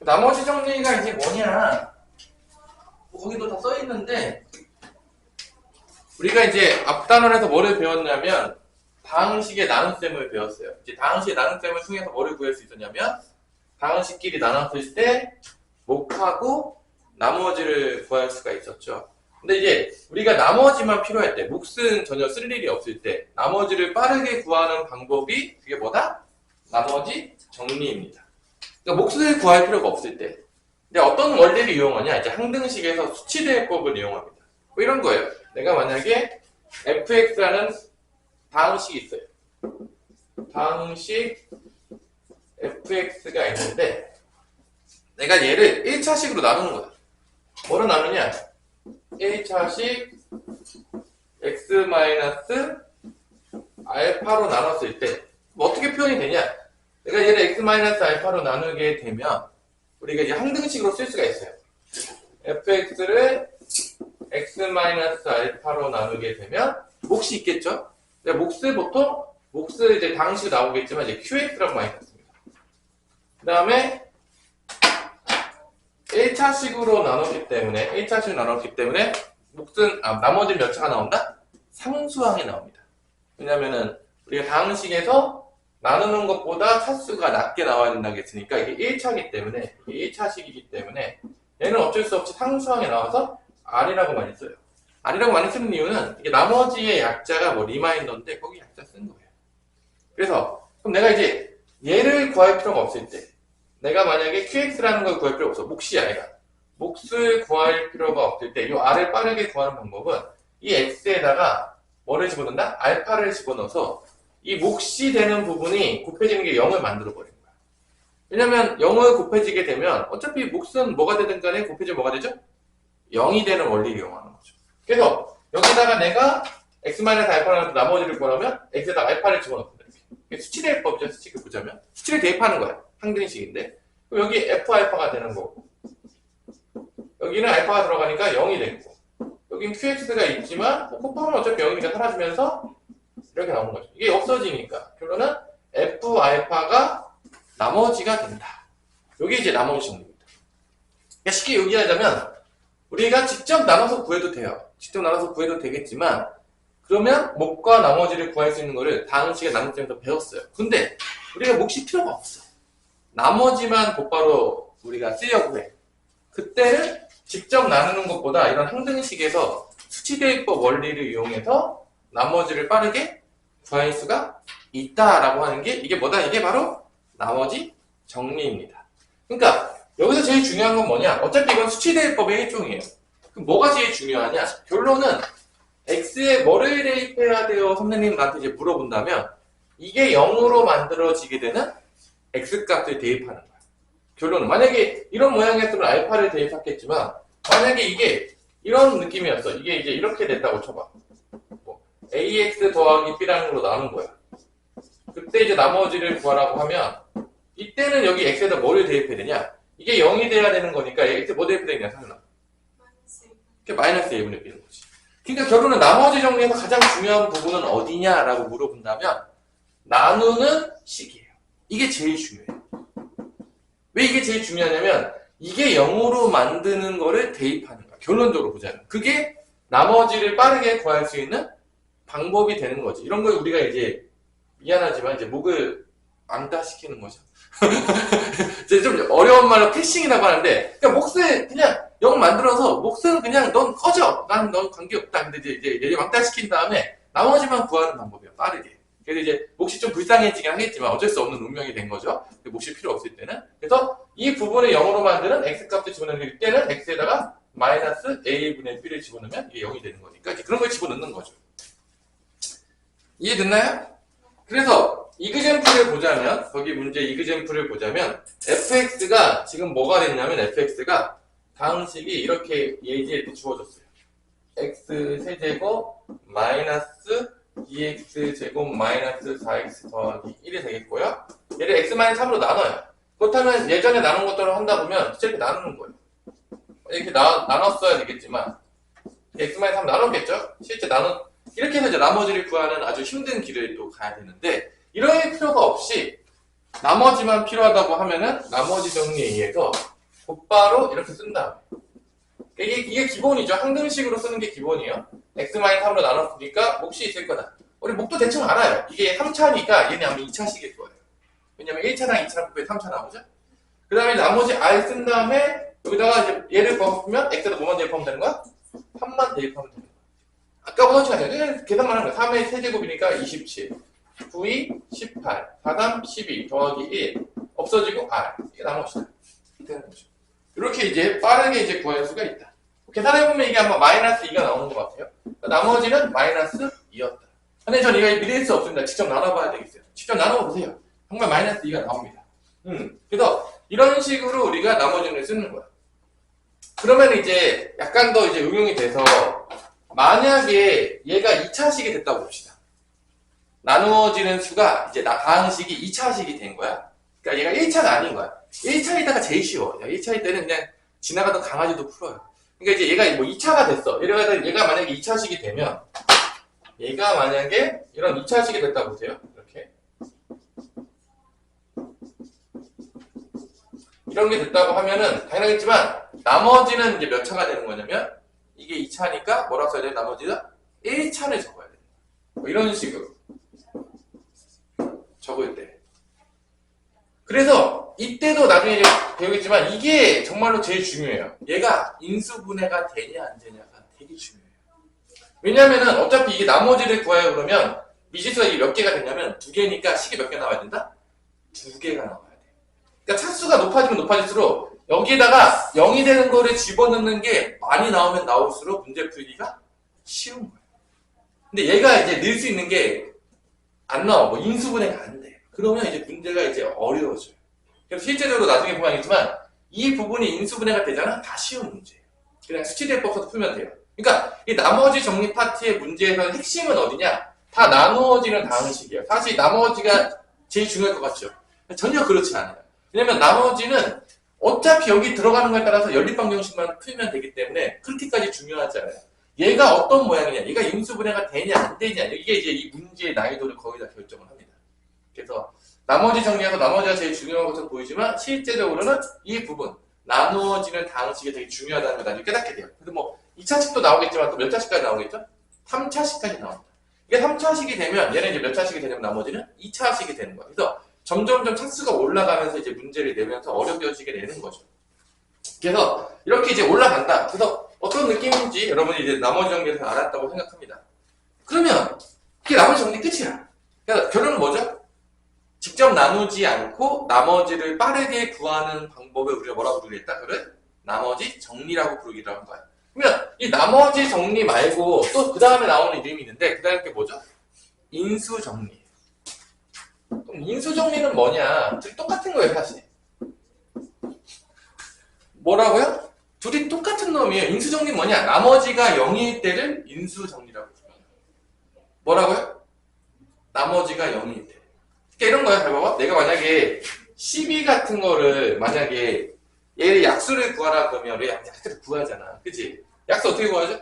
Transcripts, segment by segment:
나머지 정리가 이제 뭐냐? 뭐 거기도 다 써 있는데 우리가 이제 앞 단원에서 뭐를 배웠냐면 다항식의 나눗셈을 배웠어요. 이제 다항식의 나눗셈을 통해서 뭐를 구할 수 있었냐면 다항식끼리 나눴을 때 몫하고 나머지를 구할 수가 있었죠. 근데 이제 우리가 나머지만 필요할 때, 몫은 전혀 쓸 일이 없을 때 나머지를 빠르게 구하는 방법이 그게 뭐다? 나머지 정리입니다. 그러니까 몫을 구할 필요가 없을 때. 근데 어떤 원리를 이용하냐? 이제 항등식에서 수치대입법을 이용합니다. 뭐 이런 거예요. 내가 만약에 fx라는 다항식이 있어요. 다항식 fx가 있는데 내가 얘를 1차식으로 나누는 거야. 뭐로 나누냐? 1차식 x-알파로 나눴을 때 뭐 어떻게 표현이 되냐? 내가 얘를 x-알파로 나누게 되면 우리가 이제 항등식으로 쓸 수가 있어요. fx를 x-알파로 나누게 되면 몫이 있겠죠? 몫을 보통 몫을 이제 다항식으로 나오겠지만 이제 qx라고 많이 썼습니다. 그 다음에 1차식으로 나눴기 때문에 몫은 나머지 몇 차가 나온다? 상수항이 나옵니다. 왜냐면은 우리가 다항식에서 나누는 것보다 차수가 낮게 나와야 된다고 했으니까 이게 1차이기 때문에 이게 1차식이기 때문에 얘는 어쩔 수 없이 상수항에 나와서 R이라고 많이 써요. R이라고 많이 쓰는 이유는 이게 나머지의 약자가 뭐 리마인더인데 거기 약자 쓴 거예요. 그래서 그럼 내가 이제 얘를 구할 필요가 없을 때 내가 만약에 QX라는 걸 구할 필요가 없어. 몫이 아니라 몫을 구할 필요가 없을 때 이 R을 빠르게 구하는 방법은 이 X에다가 뭐를 집어넣는다? 알파를 집어넣어서 이 몫이 되는 부분이 곱해지는 게 0을 만들어 버리는 거야. 왜냐면 0을 곱해지게 되면 어차피 몫은 뭐가 되든 간에 곱해지면 뭐가 되죠? 0이 되는 원리를 이용하는 거죠. 그래서 여기다가 내가 x-알파라는 나머지를 구하면 x에다가 알파를 집어넣습니다. 이게 수치대입법이죠. 수치를 보자면 수치를 대입하는 거야. 항등식인데 그럼 여기 f알파가 되는 거고 여기는 알파가 들어가니까 0이 되고 여긴 qx가 있지만 곱하면 어차피 0이니까 사라지면서 이렇게 나오는 거죠. 이게 없어지니까 결론은 f알파가 나머지가 된다. 이게 이제 나머지 정리입니다. 그러니까 쉽게 얘기하자면 우리가 직접 나눠서 구해도 돼요. 직접 나눠서 구해도 되겠지만 그러면 몫과 나머지를 구할 수 있는 거를 다항식의 나눗셈에서 배웠어요. 근데 우리가 몫이 필요가 없어. 나머지만 곧바로 우리가 쓰려고 해. 그때는 직접 나누는 것보다 이런 항등식에서 수치대입법 원리를 이용해서 나머지를 빠르게 구할 수가 있다라고 하는 게 이게 뭐다? 이게 바로 나머지 정리입니다. 그러니까 여기서 제일 중요한 건 뭐냐? 어차피 이건 수치대입법의 일종이에요. 그럼 뭐가 제일 중요하냐? 결론은 x에 뭐를 대입해야 돼요? 선생님한테 이제 물어본다면 이게 0으로 만들어지게 되는 x값을 대입하는 거야. 결론은 만약에 이런 모양이었으면 알파를 대입했겠지만 만약에 이게 이런 느낌이었어. 이게 이제 이렇게 됐다고 쳐봐. 뭐 ax 더하기 b라는 걸로 나눈 거야. 그때 이제 나머지를 구하라고 하면 이때는 여기 x에다 뭐를 대입해야 되냐? 이게 0이 돼야 되는 거니까 x 뭐 대입해야 되냐? 상윤아. 이게 마이너스 a분의 b는 거지. 그러니까 결론은 나머지 정리에서 가장 중요한 부분은 어디냐라고 물어본다면 나누는 식이에요. 이게 제일 중요해요. 왜 이게 제일 중요하냐면 이게 0으로 만드는 거를 대입하는 거야. 결론적으로 보자면. 그게 나머지를 빠르게 구할 수 있는 방법이 되는 거지. 이런 걸 우리가 이제 미안하지만 이제 목을 앙따시키는 거죠. 이제 좀 어려운 말로 패싱이라고 하는데 그러니까 몫을 그냥 0 만들어서 몫은 그냥 넌 꺼져. 난 넌 관계없다. 근데 이제 왕따시킨 다음에 나머지만 구하는 방법이야. 빠르게. 그래서 이제 몫이 좀 불쌍해지긴 하겠지만 어쩔 수 없는 운명이 된 거죠. 몫이 필요 없을 때는. 그래서 이 부분을 0으로 만드는 x값을 집어넣을 때는 x에다가 마이너스 a분의 b를 집어넣으면 이게 0이 되는 거니까 이제 그런 걸 집어넣는 거죠. 이해됐나요? 그래서 이그젠플을 보자면 거기 문제 이그젠플을 보자면 fx가 지금 뭐가 됐냐면 fx가 다항식이 이렇게 예지에 주어졌어요. x 세제곱 마이너스 2x제곱 마이너스 4x 더하기 1이 되겠고요. 얘를 x-3으로 나눠요. 그렇다면 예전에 나눈 것대로 한다 보면 이렇게 나누는 거예요. 이렇게 나눴어야 되겠지만 x-3 나눴겠죠? 실제 이렇게 해서 이제 나머지를 구하는 아주 힘든 길을 또 가야 되는데 이럴 필요가 없이 나머지만 필요하다고 하면은 나머지 정리에 의해서 곧바로 이렇게 쓴 다음에 이게 기본이죠. 항등식으로 쓰는 게 기본이에요. x-3으로 나눴으니까 몫이 있을 거다. 우리 몫도 대충 알아요. 이게 3차니까 얘는 아마 2차식일 거예요. 왜냐면 1차랑 2차랑 곱해 3차 나오죠? 그 다음에 나머지 r 쓴 다음에 여기다가 이제 얘를 뽑으면 x에다 뭐만 대입하면 되는 거야? 3만 대입하면 되는 거야. 아까보다 훨씬 하죠. 계산만 하는 거야. 3의 세제곱이니까 27. 9이 18. 4담 12. 더하기 1. 없어지고 r. 이게 나머지다. 되는 거죠. 이렇게 이제 빠르게 이제 구할 수가 있다. 계산해보면 이게 아마 마이너스 2가 나오는 것 같아요. 나머지는 마이너스 2였다. 근데 전 이거 믿을 수 없습니다. 직접 나눠봐야 되겠어요. 직접 나눠보세요. 정말 마이너스 2가 나옵니다. 그래서 이런 식으로 우리가 나머지를 쓰는 거야. 그러면 이제 약간 더 이제 응용이 돼서 만약에 얘가 2차식이 됐다고 봅시다. 나누어지는 수가 이제 다항식이 2차식이 된 거야. 그러니까 얘가 1차가 아닌 거야. 1차이다가 제일 쉬워. 1차일 때는 그냥 지나가던 강아지도 풀어요. 그러니까 이제 얘가 뭐 2차가 됐어. 얘가 만약에 2차식이 되면 얘가 만약에 이런 2차식이 됐다고 보세요. 이렇게. 이런 게 됐다고 하면은 당연하겠지만 나머지는 이제 몇 차가 되는 거냐면 이게 2차니까 뭐라고 써야 돼? 나머지는 1차를 적어야 돼. 뭐 이런 식으로 적을 때. 그래서 이때도 나중에 배우겠지만 이게 정말로 제일 중요해요. 얘가 인수분해가 되냐 안 되냐가 되게 중요해요. 왜냐면은 어차피 이게 나머지를 구하여 그러면 미지수가 이게 몇 개가 되냐면 2개니까 식이 몇 개 나와야 된다? 2개가 나와야 돼. 그러니까 차수가 높아지면 높아질수록 여기에다가 0이 되는 거를 집어넣는 게 많이 나오면 나올수록 문제 풀기가 쉬운 거예요. 근데 얘가 이제 늘 수 있는 게 안 나와. 뭐 인수분해가 안 돼. 그러면 이제 문제가 이제 어려워져요. 그래서 실제적으로 나중에 보면 알겠지만 이 부분이 인수분해가 되잖아? 다 쉬운 문제예요. 그냥 수치대법서도 풀면 돼요. 그러니까 이 나머지 정리 파트의 문제에서는 핵심은 어디냐? 다 나누어지는 다항식이에요. 사실 나머지가 제일 중요할 것 같죠? 전혀 그렇지 않아요. 왜냐면 나머지는 어차피 여기 들어가는 거에 따라서 연립방정식만 풀면 되기 때문에 그렇게까지 중요하지 않아요. 얘가 어떤 모양이냐, 얘가 인수분해가 되냐 안 되냐, 이게 이제 이 문제의 난이도를 거의 다 결정을 합니다. 그래서 나머지 정리해서 나머지가 제일 중요한 것으로 보이지만 실제적으로는 이 부분 나누어지는 다항식이 되게 중요하다는 걸 나중에 깨닫게 돼요. 그래서 뭐 2차식도 나오겠지만 또 몇 차식까지 나오겠죠? 3차식까지 나옵니다. 이게 3차식이 되면 얘는 이제 몇 차식이 되냐면 나머지는 2차식이 되는 거예요. 그래서 점점점 차수가 올라가면서 이제 문제를 내면서 어려워지게 되는 거죠. 그래서 이렇게 이제 올라간다. 그래서 어떤 느낌인지 여러분이 이제 나머지 정리에서 알았다고 생각합니다. 그러면 그게 나머지 정리 끝이야. 그래서 결론은 뭐죠? 직접 나누지 않고 나머지를 빠르게 구하는 방법을 우리가 뭐라고 부르겠다? 그걸 나머지 정리라고 부르기로 한 거야. 그러면 이 나머지 정리 말고 또 그 다음에 나오는 이름이 있는데 그 다음에 게 뭐죠? 인수정리. 그럼 인수정리는 뭐냐? 둘이 똑같은 거예요, 사실. 뭐라고요? 둘이 똑같은 놈이에요. 인수정리 뭐냐? 나머지가 0일 때를 인수정리라고 불러요. 뭐라고요? 나머지가 0일 때. 그러니까 이런 거야, 잘 봐봐. 내가 만약에 12 같은 거를 만약에 얘를 약수를 구하라 그러면 우리 약수를 구하잖아. 그치? 약수 어떻게 구하죠?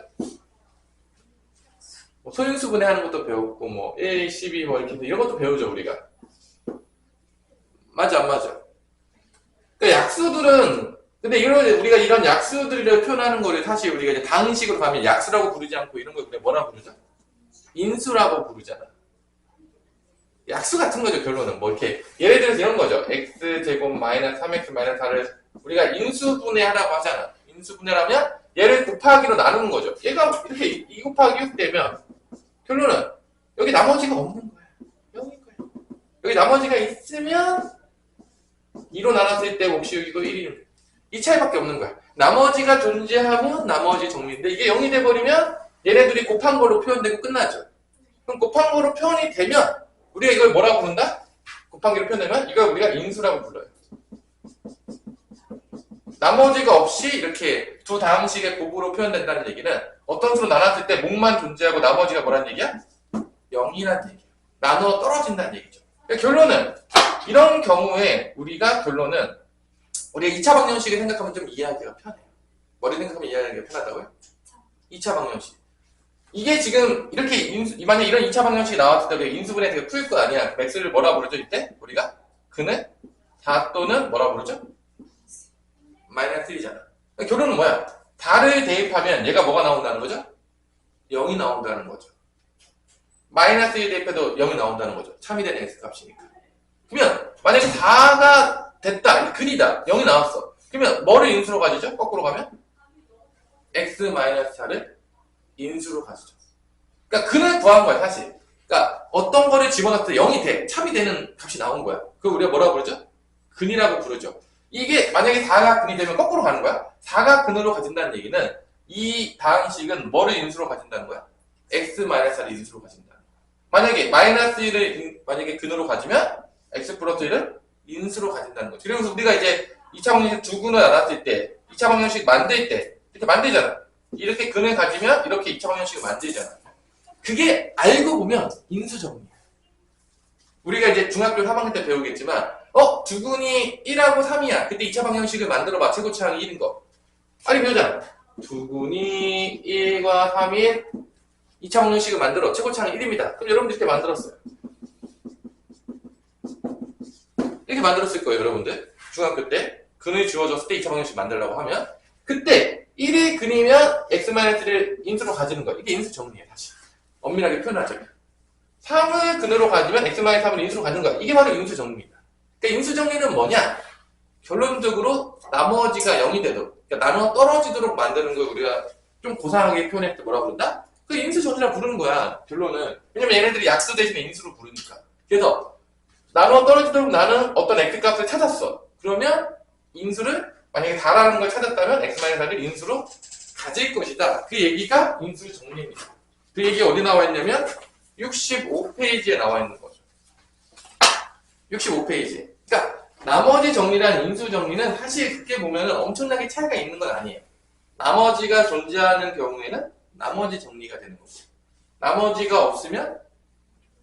뭐 소인수분해 하는 것도 배웠고 뭐 1, 12 뭐 이렇게 이런 것도 배우죠, 우리가. 맞아, 안 맞아? 그러니까 약수들은 근데 우리가 이런 약수들을 표현하는 거를 사실 우리가 이제 다항식으로 가면 약수라고 부르지 않고 이런 걸 그냥 뭐라고 부르죠? 인수라고 부르잖아. 약수 같은 거죠, 결론은. 뭐 이렇게 예를 들어서 이런 거죠. x제곱 마이너스 3x 마이너스 4를 우리가 인수분해하라고 하잖아. 인수분해라면 얘를 곱하기로 나누는 거죠. 얘가 이렇게 2 곱하기 6 되면 결론은 여기 나머지가 없는 거야. 0인 거야. 여기 나머지가 있으면 2로 나눴을 때 몫이 여기고 1이 이 차이밖에 없는 거야. 나머지가 존재하면 나머지 정리인데 이게 0이 돼버리면 얘네들이 곱한 걸로 표현되고 끝나죠. 그럼 곱한 걸로 표현이 되면 우리가 이걸 뭐라고 부른다? 곱한 걸로 표현되면 이걸 우리가 인수라고 불러요. 나머지가 없이 이렇게 두 다항식의 곱으로 표현된다는 얘기는 어떤 수로 나눴을 때 몫만 존재하고 나머지가 뭐란 얘기야? 0이란 얘기야. 나누어 떨어진다는 얘기죠. 그러니까 결론은 이런 경우에 우리가 결론은 우리가 2차 방정식을 생각하면 좀 이해하기가 편해요. 머리 생각하면 이해하기가 편하다고요? 2차 방정식. 이게 지금 이렇게 만약 이런 2차 방정식이 나왔을 때 우리가 인수분해 되게 풀 거 아니야. 맥스를 뭐라 부르죠? 이때 우리가 그는 4 또는 뭐라 부르죠? 마이너스 1이잖아. 그러니까 결론은 뭐야? 달을 대입하면 얘가 뭐가 나온다는 거죠? 0이 나온다는 거죠. 마이너스 1 대입해도 0이 나온다는 거죠. 참이되는 x값이니까. 그러면 만약에 4가 됐다. 근이다. 0이 나왔어. 그러면 뭐를 인수로 가지죠? 거꾸로 가면? x-4를 인수로 가지죠. 그러니까 근을 구한 거야, 사실. 그러니까 어떤 거를 집어넣을 때 0이 돼. 참이 되는 값이 나온 거야. 그걸 우리가 뭐라고 부르죠? 근이라고 부르죠. 이게 만약에 4가 근이 되면 거꾸로 가는 거야. 4가 근으로 가진다는 얘기는 이 다항식은 뭐를 인수로 가진다는 거야? x-4를 인수로 가진다는 거야. 만약에 마이너스 1을 만약에 근으로 가지면 x 플러스 1을 인수로 가진다는 거죠. 그래서 우리가 이제 2차 방정식 두 근을 나눴을 때 2차 방정식 만들 때 이렇게 만들잖아. 이렇게 근을 가지면 이렇게 2차 방정식을 만들잖아. 그게 알고 보면 인수정리야. 우리가 이제 중학교 3학년 때 배우겠지만 두 근이 1하고 3이야. 그때 2차 방정식을 만들어봐. 최고차항이 1인 거. 빨리 배우잖아. 두 근이 1과 3인 2차 방정식을 만들어. 최고차항이 1입니다. 그럼 여러분들 이렇게 만들었어요. 이렇게 만들었을 거예요, 여러분들. 중학교 때 근을 주어졌을 때 2차 방정식 만들려고 하면 그때 1이 근이면 x-를 인수로 가지는 거예요. 이게 인수 정리예요, 다시. 엄밀하게 표현하자면. 3을 근으로 가지면 x-3을 인수로 가는 거야. 이게 바로 인수 정리입니다. 그러니까 인수 정리는 뭐냐? 결론적으로 나머지가 0이 되도록, 그러니까 나눠 떨어지도록 만드는 걸 우리가 좀 고상하게 표현할 때 뭐라 부른다? 그 인수 정리라 부르는 거야, 결론은. 왜냐면 얘네들이 약수 대신에 인수로 부르니까. 그래서 나눠 떨어지도록 나는 어떤 x값을 찾았어. 그러면 인수를 만약에 4라는 걸 찾았다면 x-4를 인수로 가질 것이다. 그 얘기가 인수 정리입니다. 그 얘기 어디 나와 있냐면 65페이지에 나와 있는 거죠. 65페이지. 그러니까 나머지 정리랑 인수 정리는 사실 그렇게 보면 엄청나게 차이가 있는 건 아니에요. 나머지가 존재하는 경우에는 나머지 정리가 되는 거고 나머지가 없으면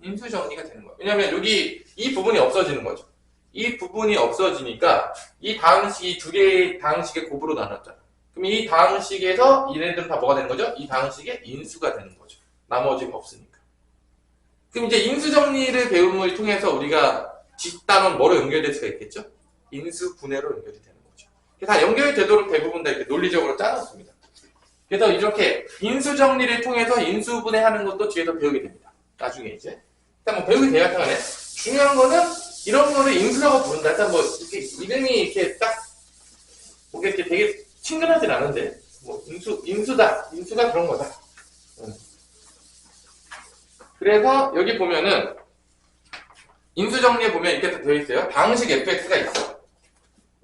인수 정리가 되는 거예요. 왜냐하면 여기 이 부분이 없어지는 거죠. 이 부분이 없어지니까 이 다항식이 두 개의 다항식의 곱으로 나눴잖아. 그럼 이 다항식에서 얘네들은 다 뭐가 되는 거죠? 이 다항식의 인수가 되는 거죠. 나머지가 없으니까. 그럼 이제 인수 정리를 배움을 통해서 우리가 뒷단원 뭐로 연결될 수가 있겠죠? 인수 분해로 연결이 되는 거죠. 다 연결되도록 대부분 다 이렇게 논리적으로 짜놨습니다. 그래서 이렇게 인수 정리를 통해서 인수 분해하는 것도 뒤에서 배우게 됩니다. 나중에 이제. 일단 뭐 배우게 돼야 하네. 중요한 거는 이런 거를 인수라고 부른다. 일단 뭐 이렇게 이름이 이렇게 딱 보기 이렇게 되게 친근하진 않은데 뭐 인수다. 인수가 그런 거다. 그래서 여기 보면은 인수 정리에 보면 이렇게 되어 있어요. 다항식 fx가 있어.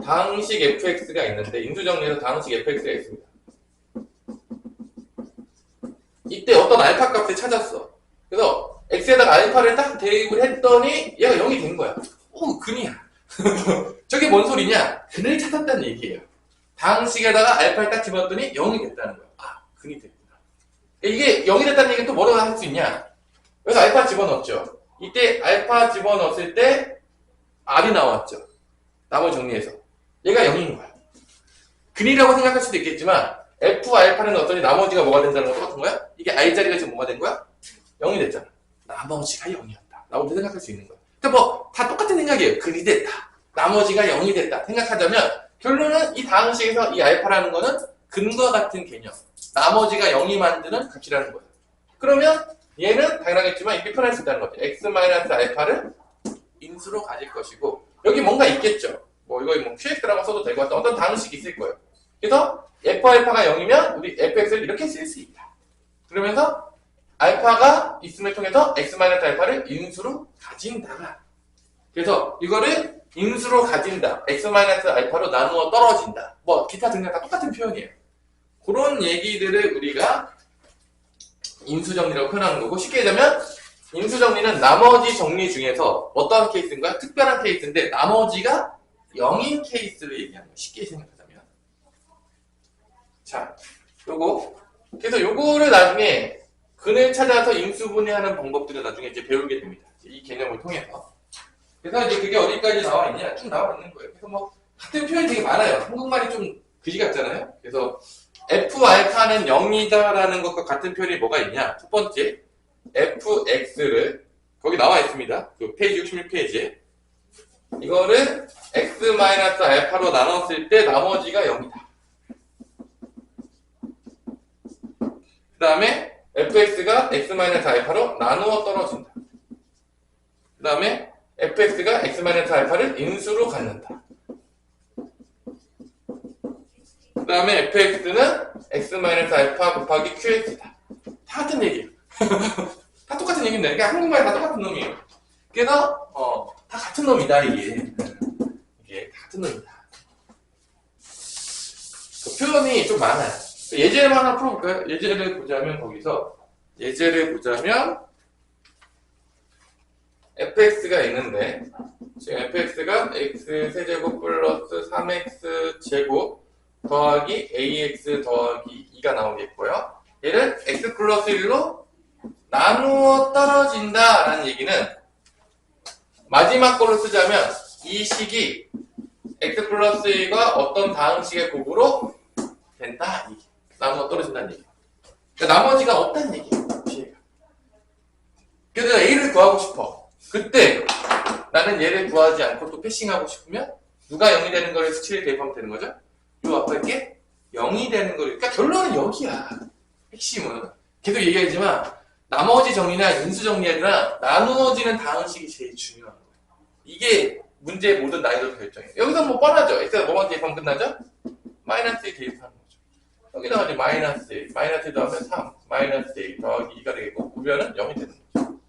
다항식 fx가 있는데 인수 정리에서 다항식 fx가 있습니다. 이때 어떤 알파 값을 찾았어. 그래서 x에다가 알파를 딱 대입을 했더니 얘가 0이 된 거야. 근이야. 저게 뭔 소리냐? 근을 찾았다는 얘기예요. 다항식에다가 알파를 딱 집어넣었더니 0이 됐다는 거야. 근이 됐구나. 이게 0이 됐다는 얘기는 또 뭐라고 할 수 있냐? 그래서 알파 집어넣었죠. 이때 알파 집어넣었을 때 R이 나왔죠. 나머지 정리해서. 얘가 0인 거야. 근이라고 생각할 수도 있겠지만 F 알파를 넣었더니 나머지가 뭐가 된다는 거 똑같은 거야? 이게 R자리가 지금 뭐가 된 거야? 0이 됐잖아. 나머지가 0이었다. 라고 생각할 수 있는 거야. 그러니까 뭐 다 똑같은 생각이에요. 근이 됐다. 나머지가 0이 됐다. 생각하자면 결론은 이 다항식에서 이 알파라는 거는 근과 같은 개념. 나머지가 0이 만드는 값이라는 거야. 그러면 얘는 당연하겠지만 이렇게 표현할 수 있다는 거죠. x-알파를 인수로 가질 것이고 여기 뭔가 있겠죠. 뭐 이거 뭐 qx라고 써도 될 것 같다. 어떤 다항식이 있을 거예요. 그래서 f알파가 0이면 우리 fx를 이렇게 쓸 수 있다. 그러면서 알파가 있음을 통해서 x-알파를 인수로 가진다. 그래서 이거를 인수로 가진다. x-알파로 나누어 떨어진다. 뭐 기타 등등 다 똑같은 표현이에요. 그런 얘기들을 우리가 인수정리라고 표현하는 거고 쉽게 얘기하면 인수정리는 나머지 정리 중에서 어떠한 케이스인가요? 특별한 케이스인데 나머지가 0인 케이스를 얘기하는 거예요. 쉽게 생각하자면. 자, 그래서 요거를 나중에 근을 찾아서 인수분해하는 방법들을 나중에 이제 배우게 됩니다. 이 개념을 통해서. 그래서 이제 그게 어디까지 나와 있냐? 쭉 나와 있는 거예요. 그래서 뭐 같은 표현이 되게 많아요. 한국말이 좀 그지 같잖아요. 그래서 f알파는 0이다라는 것과 같은 표현이 뭐가 있냐? 첫 번째, fx를 거기 나와 있습니다. 그 페이지 66페이지에 이거를 x x-알파로 나눴을 때 나머지가 0이다. 그 다음에 fx가 x-알파로 나누어 떨어진다. 그 다음에 fx가 x-알파를 인수로 갖는다. 그 다음에 fx는 x-알파 곱하기 qx다. 다 같은 얘기예요. 다 똑같은 얘기인데, 그러니까 한국말이 다 똑같은 놈이에요. 그래서 다 같은 놈이다 이게. 이게 다 같은 놈이다. 그 표현이 좀 많아요. 예제를 하나 풀어볼까요? 예제를 보자면 거기서 예제를 보자면 fx가 있는데 지금 fx가 x세제곱 플러스 3x제곱 더하기 ax 더하기 2가 나오겠고요. 얘를 x 플러스 1로 나누어 떨어진다 라는 얘기는 마지막 걸로 쓰자면 이 식이 x 플러스 1과 어떤 다항식의 곱으로 된다 이게 나누어 떨어진다는 얘기. 그러니까 나머지가 없다는 얘기예요. 그래서 a를 구하고 싶어. 그때 나는 얘를 구하지 않고 또 패싱하고 싶으면 누가 0이 되는 거를 수치를 대입하면 되는 거죠? 요 앞에 게 0이 되는 거를. 그러니까 결론은 여기야. 핵심은 계속 얘기하지만 나머지 정리나 인수 정리나 나누어지는 다항식이 제일 중요한 거예요. 이게 문제의 모든 난이도 결정이에요. 여기서 뭐 뻔하죠. x가 뭐만 대입하면 끝나죠? 마이너스 1 대입하는 거죠. 여기다가 이제 마이너스 1 더하면 3 마이너스 1 더하기 2가 되겠고 구변은 0이 되는 거죠.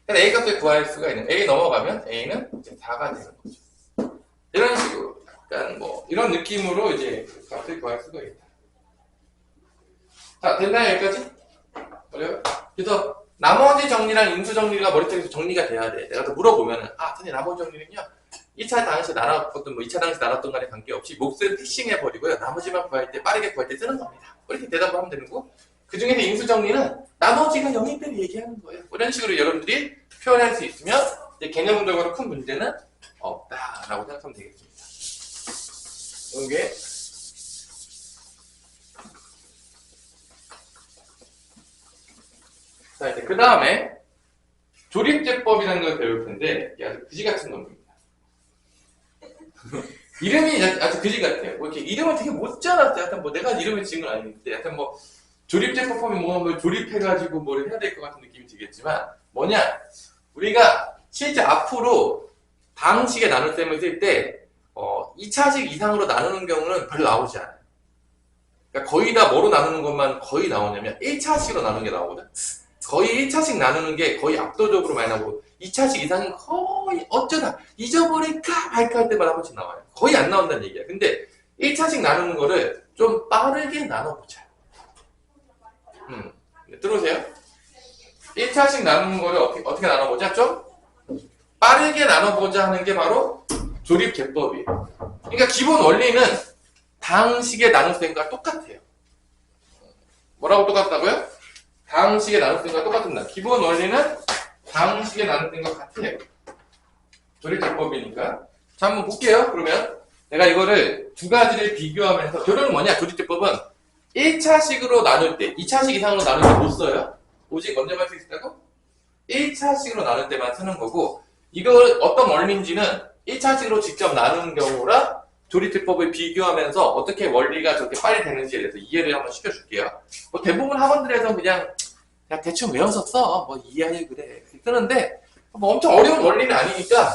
그래서 a 값을 구할 수가 있는 a 넘어가면 a는 이제 4가 되는 거죠. 이런 식으로 약간 뭐 이런 느낌으로 이제 값을 구할 수가 있다. 자, 됐나요? 여기까지? 어려워요? 그래서 나머지 정리랑 인수 정리가 머릿속에서 정리가 돼야 돼. 내가 또 물어보면은 선생님 나머지 정리는요 1차 당시 나눴던 뭐 2차 당시 나눴던 간에 관계없이 몫을 패싱해버리고요 나머지만 구할 때 빠르게 구할 때 쓰는 겁니다. 이렇게 대답을 하면 되는 거고 그 중에서 인수 정리는 나머지가 0일 때를 얘기하는 거예요. 이런 식으로 여러분들이 표현할 수 있으면 이제 개념적으로 큰 문제는 없다라고 생각하면 되겠습니다. 이게 자, 이제 그 다음에 조립제법이라는 걸 배울 텐데 이게 아주 그지 같은 놈입니다. 이름이 아주 그지 같아요. 뭐 이렇게 이름을 되게 못 지어놨어요. 하여튼 뭐 내가 이름을 지은 건 아닌데 하여튼 뭐 조립제법 하면 뭐 조립해가지고 뭘 해야 될 것 같은 느낌이 들겠지만 뭐냐 우리가 실제 앞으로 다항식의 나눗셈을 쓸 때 2차식 이상으로 나누는 경우는 별로 나오지 않아요. 그러니까 거의 다 뭐로 나누는 것만 거의 나오냐면 1차식으로 나누는 게 나오거든. 거의 1차식 나누는 게 거의 압도적으로 많이 나오고 2차식 이상은 거의 어쩌다 잊어버릴까 말까 할 때마다 한 번씩 나와요. 거의 안 나온다는 얘기야. 근데 1차식 나누는 거를 좀 빠르게 나눠보자. 들어오세요? 1차식 나누는 거를 어떻게 나눠보자? 좀 빠르게 나눠보자 하는 게 바로 조립제법이에요. 그러니까 기본 원리는 다항식의 나눗셈과 똑같아요. 뭐라고 똑같다고요? 다항식의 나눗셈과 똑같습니다. 기본 원리는 다항식의 나눗셈과 같아요. 조립제법이니까. 자, 한번 볼게요. 그러면 내가 이거를 두 가지를 비교하면서 결론은 뭐냐? 조립제법은 1차식으로 나눌 때, 2차식 이상으로 나눌 때 못 써요. 오직 언제 할 수 있다고? 1차식으로 나눌 때만 쓰는 거고 이걸 어떤 원리인지는 1차식으로 직접 나누는 경우랑 조립제법을 비교하면서 어떻게 원리가 저렇게 빨리 되는지에 대해서 이해를 한번 시켜줄게요. 뭐 대부분 학원들에서 그냥 대충 외워서 써. 뭐 이해하려 그래. 쓰는데 뭐 엄청 어려운 원리는 아니니까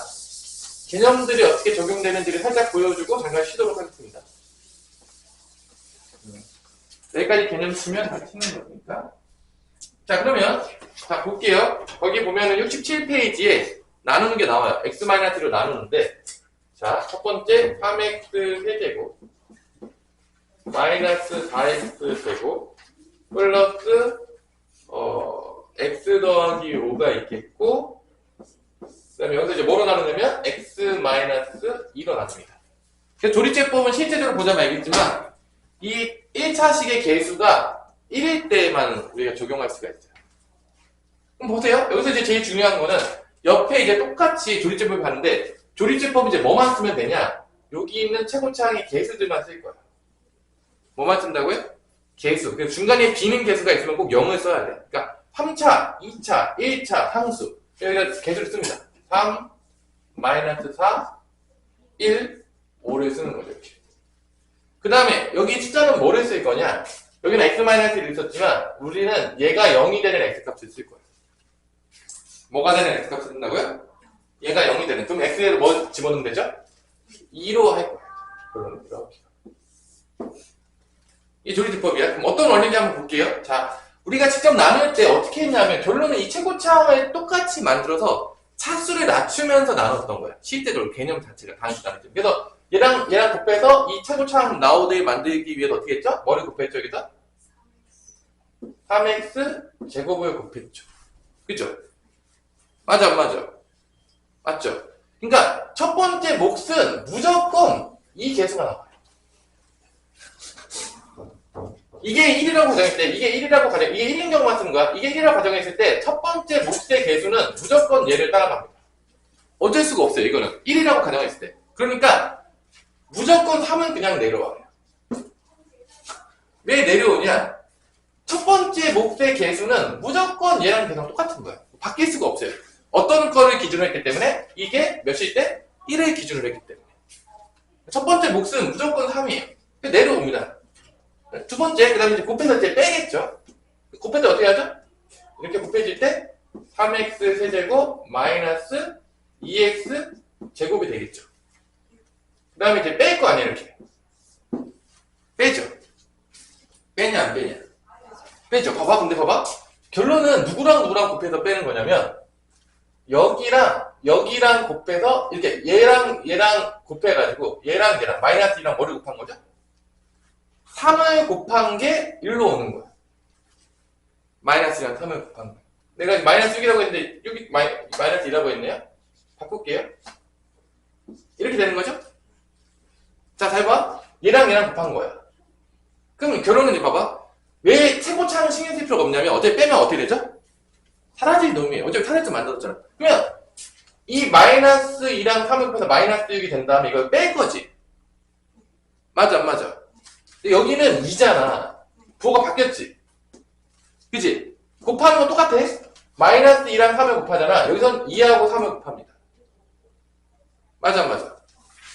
개념들이 어떻게 적용되는지를 살짝 보여주고 잠깐 쉬도록 하겠습니다. 여기까지 개념 치면 다 치는 거니까. 자, 그러면 자 볼게요. 거기 보면은 67페이지에 나누는 게 나와요. x-로 나누는데 자, 첫 번째 3x 세제곱 마이너스 4x 제곱 플러스 x 더하기 5가 있겠고 그 다음에 여기서 이제 뭐로 나누냐면 x 마이너스 2로 나눕니다. 그래서 조립제법은 실제적으로 보자면 알겠지만 이 1차식의 개수가 1일 때만 우리가 적용할 수가 있어요. 그럼 보세요. 여기서 이제 제일 중요한 거는 옆에 이제 똑같이 조립제법을 봤는데 조립제법은 이제 뭐만 쓰면 되냐? 여기 있는 최고차항의 개수들만 쓸 거야. 뭐만 쓴다고요? 개수. 그래서 중간에 비는 개수가 있으면 꼭 0을 써야 돼. 그러니까 3차, 2차, 1차 상수. 여기다 개수를 씁니다. 3, 마이너스 4, 1, 5를 쓰는 거죠. 이렇게. 그 다음에 여기 숫자는 뭐를 쓸 거냐? 여기는 x-1을 있었지만 우리는 얘가 0이 되는 x값을 쓸 거예요. 뭐가 되는 x값을 쓴다고요? 얘가 0이 되는. 그럼 x에 뭐 집어넣으면 되죠? 2로 할 거예요. 그럼 이렇게. 이 조리집법이야. 그럼 어떤 원리인지 한번 볼게요. 자, 우리가 직접 나눌 때 어떻게 했냐면 결론은 이 최고차항을 똑같이 만들어서 차수를 낮추면서 나눴던 거야. 실제적으로 개념 자체가 당시 나눴죠. 그래서 얘랑 곱해서 이 최고차항 나오게 만들기 위해서 어떻게 했죠? 뭐를 곱했죠? 여기다? 3x 제곱을 곱했죠. 그죠? 맞아, 안 맞아? 맞죠? 그러니까 첫 번째 몫은 무조건 이 개수가 나와요. 이게 1이라고 가정했을 때, 이게 1인 경우만 쓰는 거야. 이게 1이라고 가정했을 때, 첫 번째 몫의 개수는 무조건 얘를 따라갑니다. 어쩔 수가 없어요, 이거는. 1이라고 가정했을 때. 그러니까, 무조건 3은 그냥 내려와요. 왜 내려오냐? 첫 번째 몫의 개수는 무조건 얘랑 계속 똑같은 거야. 바뀔 수가 없어요. 어떤 거를 기준으로 했기 때문에, 이게 몇일 때? 1을 기준으로 했기 때문에. 첫 번째 몫은 무조건 3이에요. 내려옵니다. 두 번째, 그 다음에 이제 곱해서 이제 빼겠죠? 곱할 때 어떻게 하죠? 이렇게 곱해질 때 3x 세제곱 마이너스 2x 제곱이 되겠죠. 그 다음에 이제 뺄 거 아니에요, 이렇게. 빼죠. 빼냐, 안 빼냐? 빼죠. 봐봐, 근데 봐봐. 결론은 누구랑 곱해서 빼는 거냐면, 여기랑 곱해서, 이렇게 얘랑 곱해가지고, 얘랑 마이너스 2랑 뭐를 곱한 거죠? 3을 곱한 게 1로 오는 거야. 마이너스랑 3을 곱한 거야. 내가 마이너스 6이라고 했는데 여기 마이너스 2라고 했네요. 바꿀게요. 이렇게 되는 거죠? 자, 잘 봐. 얘랑 곱한 거야. 그럼 결론은 이제 봐봐. 왜 최고차항을 신경 쓸 필요가 없냐면 어차피 빼면 어떻게 되죠? 사라질 놈이에요. 어차피 사라질 만들었잖아. 그러면 이 마이너스 2랑 3을 곱해서 마이너스 6이 된 다음에 이걸 뺄 거지. 맞아, 안 맞아? 여기는 2잖아. 부호가 바뀌었지. 그치? 곱하는 건 똑같아. 마이너스 2랑 3을 곱하잖아. 여기선 2하고 3을 곱합니다. 맞아, 안 맞아?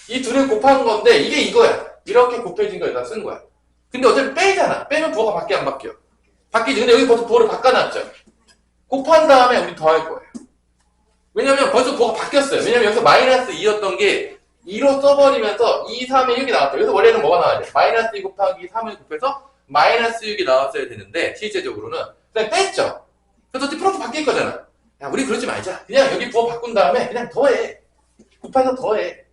이 둘을 곱한 건데 이게 이거야. 이렇게 곱해진 거 여기다 쓴 거야. 근데 어차피 빼잖아. 빼면 부호가 바뀌어, 안 바뀌어? 바뀌지. 근데 여기 벌써 부호를 바꿔놨죠. 곱한 다음에 우리 더할 거예요. 왜냐면 벌써 부호가 바뀌었어요. 왜냐면 여기서 마이너스 2였던 게 2로 써버리면서 2, 3에 6이 나왔죠. 그래서 원래는 뭐가 나와야 돼? 마이너스 2 곱하기 3을 곱해서 마이너스 6이 나왔어야 되는데 실제적으로는 그냥 뺐죠. 그래서 어차피 프로트 바뀔 거잖아. 야, 우리 그러지 말자. 그냥 여기 부호 바꾼 다음에 그냥 더해. 곱해서 더해.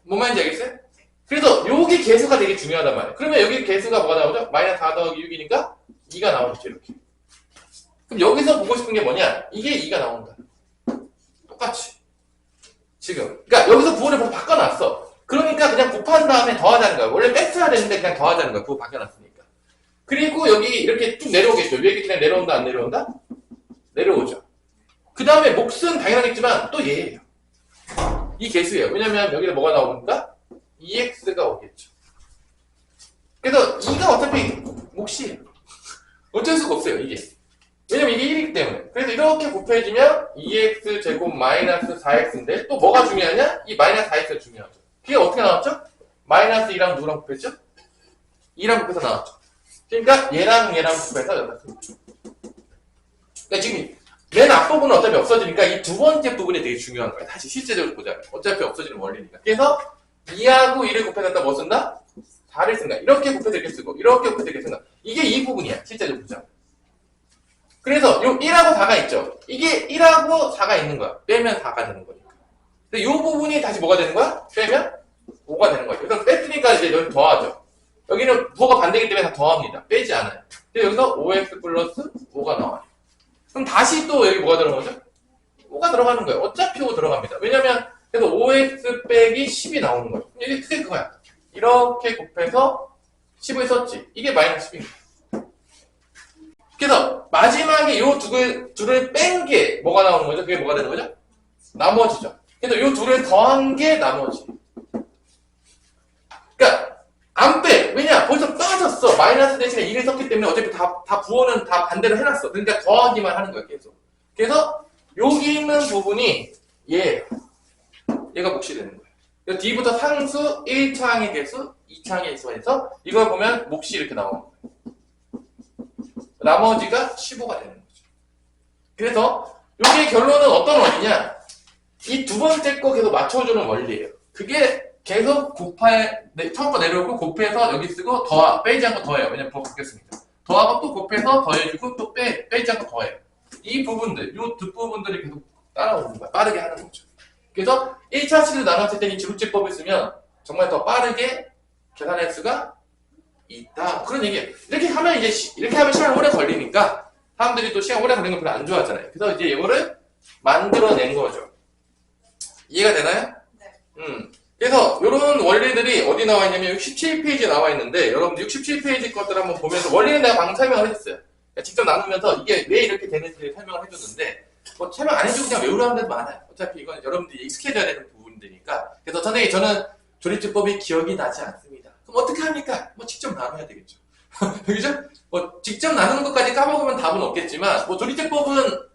뭔 말인지 알겠어요? 그래서 여기 개수가 되게 중요하단 말이에요. 그러면 여기 개수가 뭐가 나오죠? 마이너스 4 더하기 6이니까 2가 나오겠죠. 이렇게. 그럼 여기서 보고 싶은 게 뭐냐? 이게 2가 나온다. 똑같이. 지금. 그러니까 여기서 부호를 벌써 바꿔놨어. 그러니까 그냥 곱한 다음에 더하자는 거야. 원래 뺐어야 되는데 그냥 더하자는 거야. 부호 바꿔놨으니까. 그리고 여기 이렇게 쭉 내려오겠죠. 위에 그냥 내려온다, 안 내려온다? 내려오죠. 그 다음에 몫은 당연하겠지만 또 얘예요. 이 개수예요. 왜냐면 여기에 뭐가 나오니까 2x가 오겠죠. 그래서 2가 어차피 몫이에요. 어쩔 수가 없어요, 이게. 왜냐면 이게 1이기 때문에. 그래서 이렇게 곱해지면 2x 제곱 마이너스 4x인데 또 뭐가 중요하냐? 이 마이너스 4x가 중요하죠. 그게 어떻게 나왔죠? 마이너스 2랑 누구랑 곱했죠? 2랑 곱해서 나왔죠. 그러니까 얘랑 곱해서 여기다 쓰죠. 그러니까 지금 맨 앞부분은 어차피 없어지니까 이 두 번째 부분이 되게 중요한 거야. 다시 실제적으로 보자면. 어차피 없어지는 원리니까. 그래서 2하고 1을 곱해서 뭐 쓴다? 4를 쓴다. 이렇게 곱해서 이렇게 쓰고 이렇게 곱해서 이렇게 쓴다. 이게 이 부분이야. 실제적으로 보자면. 그래서 요 1하고 4가 있죠. 이게 1하고 4가 있는 거야. 빼면 4가 되는 거니까. 근데 요 부분이 다시 뭐가 되는 거야? 빼면 5가 되는 거야. 그래서 뺐으니까 이제 여기 더하죠. 여기는 부호가 반대이기 때문에 다 더합니다. 빼지 않아요. 근데 여기서 5x 플러스 5가 나와요. 그럼 다시 또 여기 뭐가 들어가죠? 5가 들어가는 거예요. 어차피 5 들어갑니다. 왜냐면 그래서 5x 빼기 10이 나오는 거예요. 이게 크게 그거야. 이렇게 곱해서 10을 썼지. 이게 마이너스 10입니다. 그래서 마지막에 이 둘을 뺀 게 뭐가 나오는 거죠? 그게 뭐가 되는 거죠? 나머지죠. 그래서 이 둘을 더한 게 나머지. 그러니까 안 빼. 왜냐? 벌써 빠졌어. 마이너스 대신에 1을 썼기 때문에 어차피 다 부호는 다 반대로 해놨어. 그러니까 더하기만 하는 거야, 계속. 그래서 여기 있는 부분이 얘예요. 얘가 몫이 되는 거예요. 그래서 D부터 상수 1차항의 개수, 2차항의 개수가 있어 이걸 보면 몫이 이렇게 나오는 거예요. 나머지가 15가 되는 거죠. 그래서 여기의 결론은 어떤 원리냐? 이 두 번째 거 계속 맞춰주는 원리예요. 그게 계속 처음 거 내려오고 곱해서 여기 쓰고 빼지 않고 더해요. 왜냐면 바뀌었으니까. 더하고 또 곱해서 더해주고 또 빼지 않고 더해요. 이 부분들, 이 뒷부분들이 계속 따라오는 거야. 빠르게 하는 거죠. 그래서 1차식으로 나눴을 때 이 조립제법을 쓰면 정말 더 빠르게 계산할 수가 있다. 그런 얘기예요. 이렇게 하면 이렇게 하면 시간 오래 걸리니까 사람들이 또 시간 오래 걸리는 걸 별로 안 좋아하잖아요. 그래서 이제 이거를 만들어낸 거죠. 이해가 되나요? 네. 그래서 이런 원리들이 어디 나와 있냐면 67페이지에 나와 있는데 여러분들 67페이지 것들 한번 보면서 원리는 내가 방금 설명을 했어요. 직접 나누면서 이게 왜 이렇게 되는지 설명을 해줬는데 뭐 설명 안 해주고 그냥 외우라는 데도 많아요. 어차피 이건 여러분들이 익숙해져야 되는 부분이니까. 그래서 선생님 저는 조립제법이 기억이 나지 않습니다. 그럼 어떻게 합니까? 뭐 직접 나눠야 되겠죠. 그죠? 뭐 직접 나누는 것까지 까먹으면 답은 없겠지만 뭐 조립제법은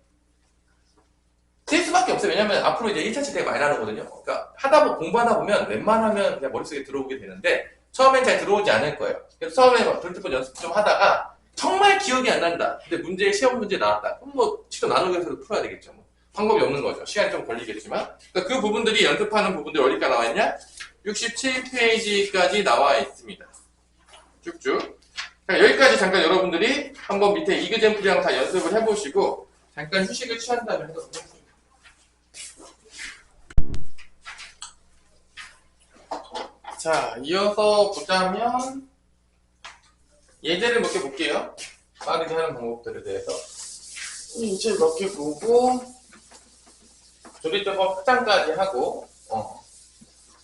쓸 수밖에 없어요. 왜냐면 앞으로 이제 1차식 되게 많이 나누거든요. 그러니까 공부하다 보면 웬만하면 그냥 머릿속에 들어오게 되는데 처음엔 잘 들어오지 않을 거예요. 그래서 처음에 조립제법 연습 좀 하다가 정말 기억이 안 난다. 근데 시험 문제 나왔다. 그럼 뭐 직접 나누기에서도 풀어야 되겠죠. 뭐. 방법이 없는 거죠. 시간이 좀 걸리겠지만. 그러니까 그 부분들이 연습하는 부분들 어디까지 나와 있냐? 67페이지까지 나와 있습니다. 쭉쭉. 자, 여기까지 잠깐 여러분들이 한번 밑에 이그젠플이랑 다 연습을 해보시고 잠깐 휴식을 취한 다음에 하도록 하겠습니다. 자, 이어서 보자면 예제를 몇 개 볼게요. 빠르게 하는 방법들에 대해서 예제 몇 개 보고 조립제법 확장까지 하고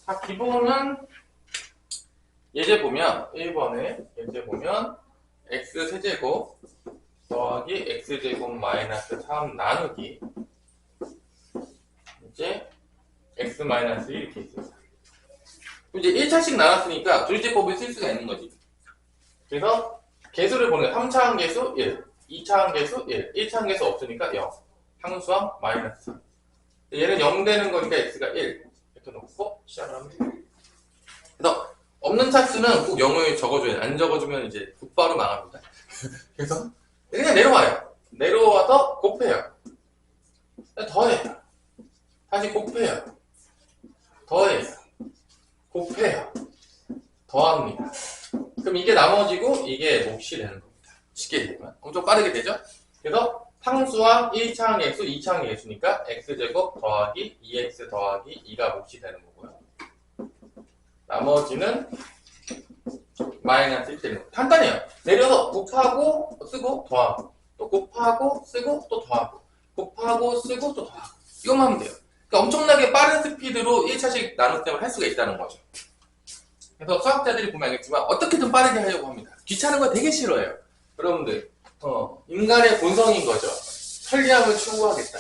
자, 기본은 예제 보면 1번에 예제 보면 x세제곱 더하기 x제곱 마이너스 3 나누기 이제 x 마이너스 1 이렇게 있습니다. 이제 1차씩 나눴으니까 조립제법을 쓸 수가 있는 거지. 그래서 개수를 보는 3차항 개수 1, 2차항 개수 1, 1차항 개수 없으니까 0, 상수항 마이너스 3. 얘는 0 되는 거니까 x가 1 이렇게 놓고 시작을 하면 돼요. 그래서 없는 차수는 꼭 0을 적어줘야 돼. 안 적어주면 이제 곧바로 망합니다. 그래서 그냥 내려와요. 내려와서 곱해요. 더해요. 다시 곱해요. 더해요. 곱해요. 더합니다. 그럼 이게 나머지고 이게 몫이 되는 겁니다. 쉽게 되면 엄청 빠르게 되죠? 그래서 상수항 1차항 개수, 2차항 개수니까 x제곱 더하기 2x 더하기 2가 몫이 되는 거고요. 나머지는 마이너스 1 되는 거예요. 간단해요. 내려서 곱하고 쓰고 더하고 또 곱하고 쓰고 또 더하고 곱하고 쓰고 또 더하고 이것만 하면 돼요. 그러니까 엄청나게 빠른 스피드로 1차식 나눗셈을 할 수가 있다는 거죠. 그래서 수학자들이 보면 알겠지만 어떻게든 빠르게 하려고 합니다. 귀찮은 거 되게 싫어해요. 여러분들 인간의 본성인 거죠. 편리함을 추구하겠다.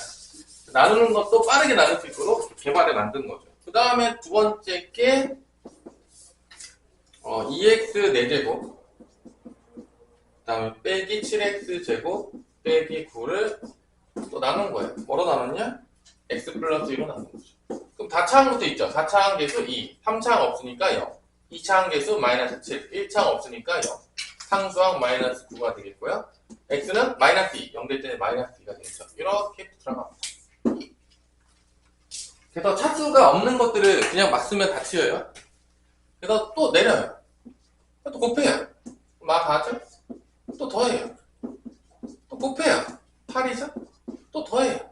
나누는 것도 빠르게 나눌 수 있도록 개발을 만든 거죠. 그 다음에 두 번째 게 2x 4제곱 그 다음에 빼기 7x 제곱 빼기 9를 또 나눈 거예요. 뭐로 나눴냐? x 플러스 1로 나눈 거죠. 그럼 다차항부터 있죠. 4차항 개수 2, 3차항 없으니까 0, 2차항 개수 마이너스 7, 1차항 없으니까 0, 상수항 마이너스 9가 되겠고요. x는 마이너스 2, 0 될 때는 마이너스 2가 되겠죠. 이렇게 들어갑니다. 그래서 차수가 없는 것들을 그냥 막 쓰면 다 튀어요. 그래서 또 내려요. 또 곱해요. 막 하죠? 또 더해요. 또 곱해요. 8이죠? 또 더해요.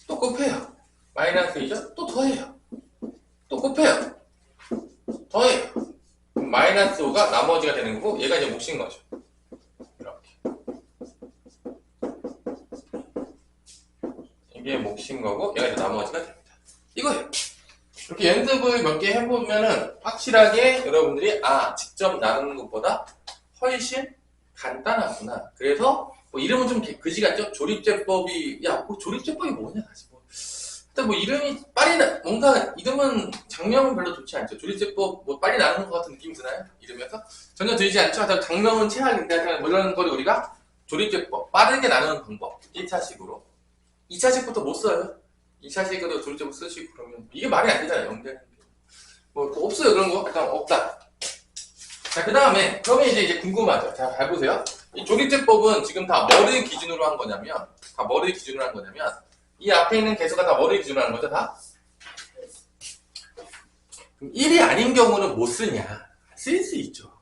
또 곱해요. 마이너스 2죠? 또 더해요. 또 곱해요. 더해요. 마이너스 5가 나머지가 되는 거고 얘가 이제 몫인 거죠. 이렇게. 이게 몫인 거고 얘가 이제 나머지가 됩니다. 이거예요. 이렇게 연습을 몇 개 해보면은 확실하게 여러분들이 직접 나누는 것보다 훨씬 간단하구나. 그래서 뭐 이름은 좀 그지 같죠? 조립제법이 뭐 조립제법이 뭐냐 사실 뭐 이름이 뭔가 이름은 장명은 별로 좋지 않죠. 조립제법 뭐 빨리 나누는 것 같은 느낌이 드나요? 이름에서 전혀 들지 않죠. 장명은 최악인데 뭐 이런 거를 우리가 조립제법 빠르게 나누는 방법 1차식으로 2차식부터 못 써요. 2차식으로 조립제법 쓰시고 그러면 이게 말이 안 되잖아요. 0 되는 게. 뭐 없어요. 그런 거. 일단 없다. 자, 그 다음에 그러면 이제 궁금하죠. 자, 잘 보세요. 이 조립제법은 지금 다 뭐를 기준으로 한 거냐면 이 앞에 있는 개수가 다 뭐를 기준으로 하는 거죠? 다? 그럼 1이 아닌 경우는 못 쓰냐? 쓸 수 있죠.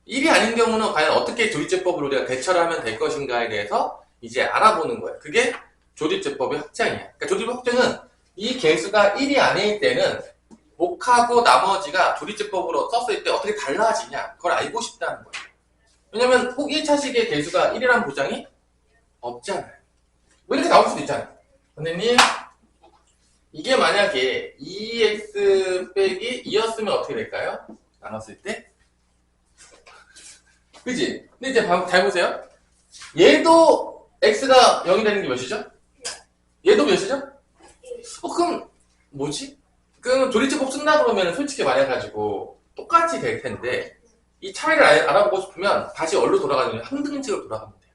1이 아닌 경우는 과연 어떻게 조립제법으로 우리가 대처를 하면 될 것인가에 대해서 이제 알아보는 거예요. 그게 조립제법의 확장이야. 그러니까 조립 확장은 이 개수가 1이 아닐 때는 목하고 나머지가 조립제법으로 썼을 때 어떻게 달라지냐 그걸 알고 싶다는 거예요. 왜냐면 꼭 1차식의 개수가 1이라는 보장이 없잖아요. 뭐 이렇게 나올 수도 있잖아요. 선생님 이게 만약에 2x 빼기 2였으면 어떻게 될까요? 나눴을 때? 그지? 근데 이제 잘 보세요. 얘도 x가 0이 되는 게 몇이죠? 얘도 몇이죠? 그럼 뭐지? 그럼 조립제법 쓴다 그러면 솔직히 말해가지고 똑같이 될 텐데 이 차이를 알아보고 싶으면 다시 어디로 돌아가는 거냐? 항등식으로 돌아가면 돼요.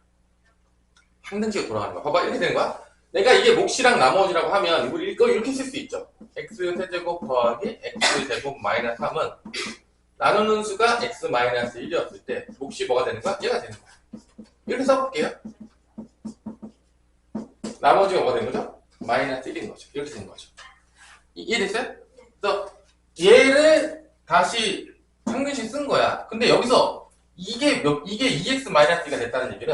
항등식으로 돌아가는 거야. 봐봐 이렇게 되는 거야. 내가 이게 몫이랑 나머지라고 하면 이거 이렇게 쓸 수 있죠. x세제곱 더하기 x제곱 마이너스 3은 나누는 수가 x 마이너스 1이었을 때 몫이 뭐가 되는 거야? 얘가 되는 거야. 이렇게 써볼게요. 나머지가 뭐가 되는 거죠? 마이너스 1인 거죠. 이렇게 되는 거죠. 이해됐어요? 그래서 얘를 다시 상등식 쓴 거야. 근데 여기서 이게 2x-2가 됐다는 얘기는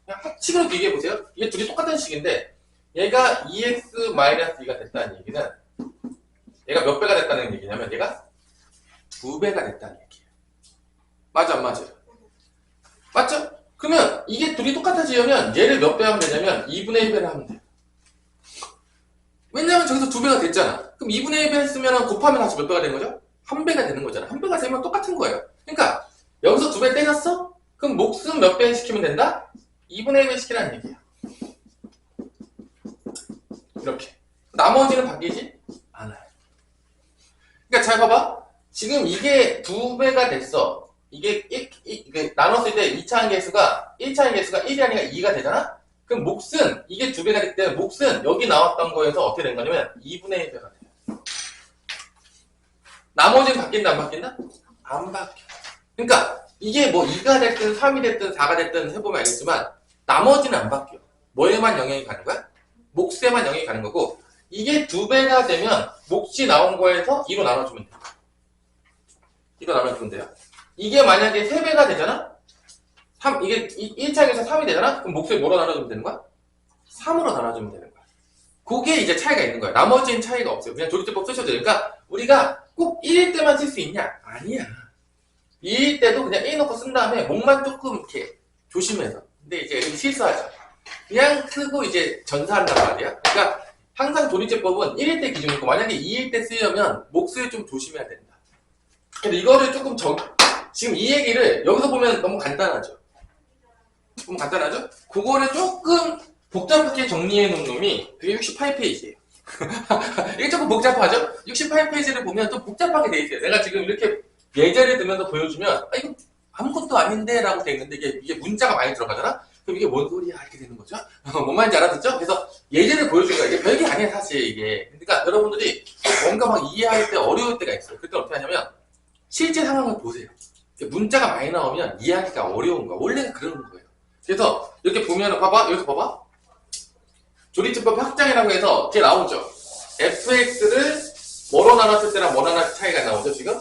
그냥 합치기로 얘기해 보세요. 이게 둘이 똑같은 식인데 얘가 2x-2가 됐다는 얘기는 얘가 몇 배가 됐다는 얘기냐면 얘가 2배가 됐다는 얘기예요. 맞아 안 맞아요? 맞죠? 그러면 이게 둘이 똑같아지려면 얘를 몇 배 하면 되냐면 2분의 1배를 하면 돼요. 왜냐면 저기서 2배가 됐잖아. 그럼 2분의 1배 했으면 곱하면 다시 몇 배가 되는 거죠? 1배가 되는 거잖아. 1배가 되면 똑같은 거예요. 그러니까 여기서 2배 떼놨어? 그럼 몫은 몇 배 시키면 된다? 2분의 1배 시키라는 얘기야. 이렇게. 나머지는 바뀌지 않아요. 그러니까 잘 봐봐. 지금 이게 2배가 됐어. 이게 나눴을 때 2차항 개수가 1차항 개수가 1이 아니라 2가 되잖아? 그럼 몫은 이게 2배가 됐기 때문에 몫은 여기 나왔던 거에서 어떻게 된 거냐면 2분의 1배가 돼요. 나머지는 바뀐다 안 바뀐다? 안 바뀌어. 그러니까 이게 뭐 2가 됐든 3이 됐든 4가 됐든 해보면 알겠지만 나머지는 안 바뀌어. 뭐에만 영향이 가는 거야? 몫에만 영향이 가는 거고 이게 2배가 되면 몫이 나온 거에서 2로 나눠주면 돼요. 2로 나눠주면 돼요. 이게 만약에 3배가 되잖아? 이게 1차에서 3이 되잖아? 그럼 몫을 뭐로 나눠주면 되는 거야? 3으로 나눠주면 되는 거야. 그게 이제 차이가 있는 거야. 나머지는 차이가 없어요. 그냥 조립제법 쓰셔도 돼요. 그러니까 우리가 꼭 1일 때만 쓸 수 있냐? 아니야. 2일 때도 그냥 1 넣고 쓴 다음에 목만 조금 이렇게 조심해서. 근데 이제 이렇게 실수하죠. 그냥 쓰고 이제 전사한단 말이야. 그러니까 항상 조립제법은 1일 때 기준이고 만약에 2일 때 쓰려면 몫을 좀 조심해야 된다. 근데 이거를 조금 지금 이 얘기를 여기서 보면 너무 간단하죠. 너무 간단하죠? 그거를 조금 복잡하게 정리해 놓은 놈이 그게 68페이지예요. 이게 조금 복잡하죠? 68페이지를 보면 좀 복잡하게 돼 있어요. 내가 지금 이렇게 예제를 들면서 보여주면 이거 아무것도 아닌데 라고 돼 있는데 이게 문자가 많이 들어가잖아? 그럼 이게 뭔 소리야? 이렇게 되는 거죠? 뭔 말인지 알아듣죠? 그래서 예제를 보여주는 거야. 이게 별게 아니야 사실 이게. 그러니까 여러분들이 뭔가 막 이해할 때 어려울 때가 있어요. 그때 어떻게 하냐면 실제 상황을 보세요. 문자가 많이 나오면 이해하기가 어려운 거야. 원래는 그러는 거예요. 그래서 이렇게 보면은 봐봐. 여기서 봐봐. 조립제법 확장이라고 해서 이렇게 나오죠. fx를 뭐로 나눴을 때랑 뭐로 나눴을 때 차이가 나오죠 지금?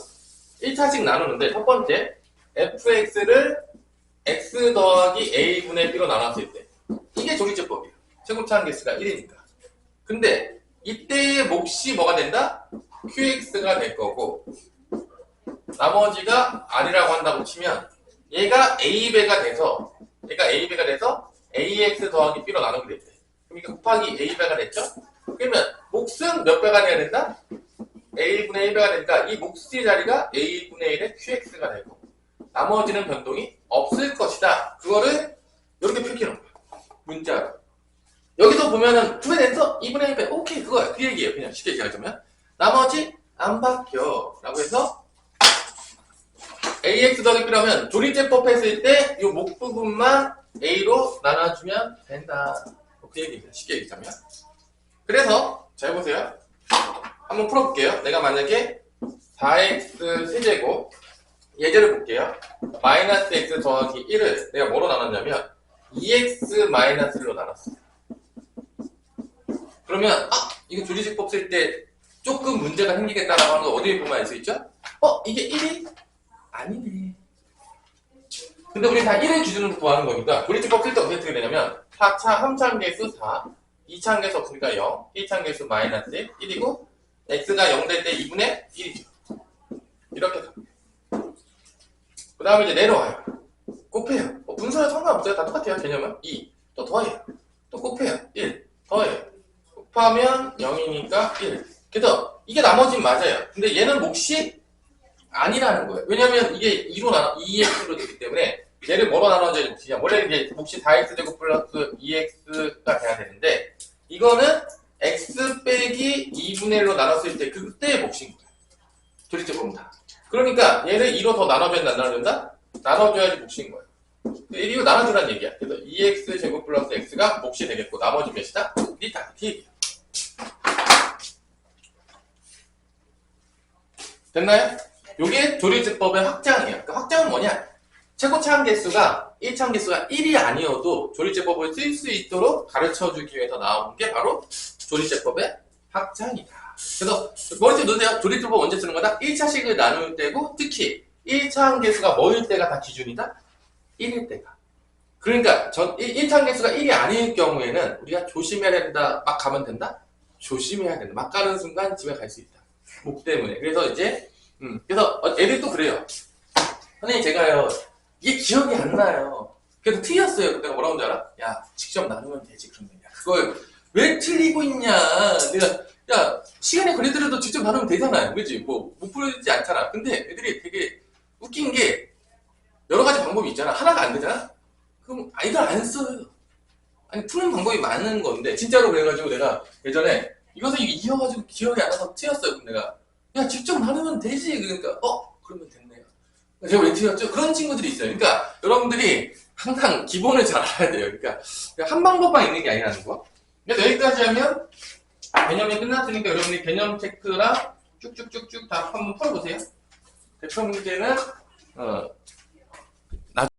1차씩 나누는데 첫 번째 fx를 x 더하기 a분의 b로 나눴을 때 이게 조립제법이에요. 최고차항 개수가 1이니까. 근데 이때의 몫이 뭐가 된다? qx가 될 거고 나머지가 r이라고 한다고 치면 얘가 a배가 돼서 ax 더하기 b로 나누게 됐대. 그럼 이게 곱하기 a배가 됐죠? 그러면 몫은 몇 배가 돼야 된다? a분의 1배가 되니까 이 몫의 자리가 a분의 1의 qx가 되고 나머지는 변동이 없을 것이다. 그거를 이렇게 표기해 놓은 거야. 문자로. 여기서 보면은 2배 됐어? 2분의 1배. 오케이 그거야. 그 얘기예요. 그냥 쉽게 얘기하자면 나머지 안 바뀌어 라고 해서 ax 더하기 b라면 조립제법 했을 때 이 목 부분만 a로 나눠주면 된다. 그 얘기입니다. 쉽게 얘기하자면. 그래서 잘 보세요. 한번 풀어볼게요. 내가 만약에 4x 세제곱 예제를 볼게요. 마이너스 x 더하기 1을 내가 뭐로 나눴냐면 2x 마이너스 1로 나눴어. 그러면 이거 조리제법 쓸 때 조금 문제가 생기겠다라고 하는 거 어디에 보면 알 수 있죠? 이게 1이? 아니네. 근데 우리 다 1의 기준으로 구하는 거니까 조리제법 쓸 때 어떻게 되냐면 4차 함차함계수 4, 2차함계수 없으니까 0, 1차함계수 마이너스 1, 1이고 x가 0 될 때 2분의 1이죠. 이렇게 갑니다. 그 다음에 이제 내려와요. 곱해요. 분수랑 상관없어요. 다 똑같아요. 개념은 2. 또 더해요. 또 곱해요. 1. 더해요. 곱하면 0이니까 1. 그래서 이게 나머지는 맞아요. 근데 얘는 몫이 아니라는 거예요. 왜냐면 이게 2x로 되기 때문에 얘를 뭐로 나눠줘야 몫이냐. 원래 이제 몫이 4x제곱 플러스 2x가 돼야 되는데 이거는 x 빼기 2분의 1로 나눴을 때 그때의 몫인 거예요. 조리제법은 다. 그러니까 얘를 2로 더 나눠줘야 된다, 안 나눠준다? 나눠줘야지 몫인 거예요. 1이로 나눠주라는 얘기야. 그래서 2x 제곱 플러스 x가 몫이 되겠고 나머지 몇이다? 1이다. 얘기야. 됐나요? 요게 조리제법의 확장이에요. 그 확장은 뭐냐? 최고차함 개수가 1차함 개수가 1이 아니어도 조리제법을 쓸 수 있도록 가르쳐주기 위해서 나온 게 바로 조리제법의 확장이다. 그래서 머릿속에 넣으세요. 조리제법 언제 쓰는 거다? 1차식을 나눌 때고 특히 1차함 개수가 뭐일 때가 다 기준이다? 1일 때가. 그러니까 1차함 개수가 1이 아닐 경우에는 우리가 조심해야 된다. 막 가면 된다? 조심해야 된다. 막 가는 순간 집에 갈 수 있다. 목 때문에. 그래서 이제 그래서 애들 또 그래요. 선생님 제가요 이게 기억이 안 나요. 그래서 틀렸어요. 그때가 뭐라고 줄 알아? 야 직접 나누면 되지. 그러면 야 그걸 왜 틀리고 있냐. 내가 야 시간이 걸리더라도 직접 나누면 되잖아요. 그치? 뭐 못 풀어지지 않잖아. 근데 애들이 되게 웃긴 게 여러 가지 방법이 있잖아. 하나가 안 되잖아? 그럼 아이들 안 써요. 아니 푸는 방법이 많은 건데 진짜로 그래가지고 내가 예전에 이것을 이어가지고 기억이 안 나서 틀렸어요. 그럼 내가 야 직접 나누면 되지. 그러니까 그러면 됐네요. 제가 왜 틀렸죠? 그런 친구들이 있어요. 그러니까 여러분들이 항상 기본을 잘 알아야 돼요. 그러니까 한 방법만 있는 게 아니라는 거. 그래서 여기까지 하면 개념이 끝났으니까 여러분이 개념 체크랑 쭉쭉쭉쭉 다 한번 풀어보세요. 대표 문제는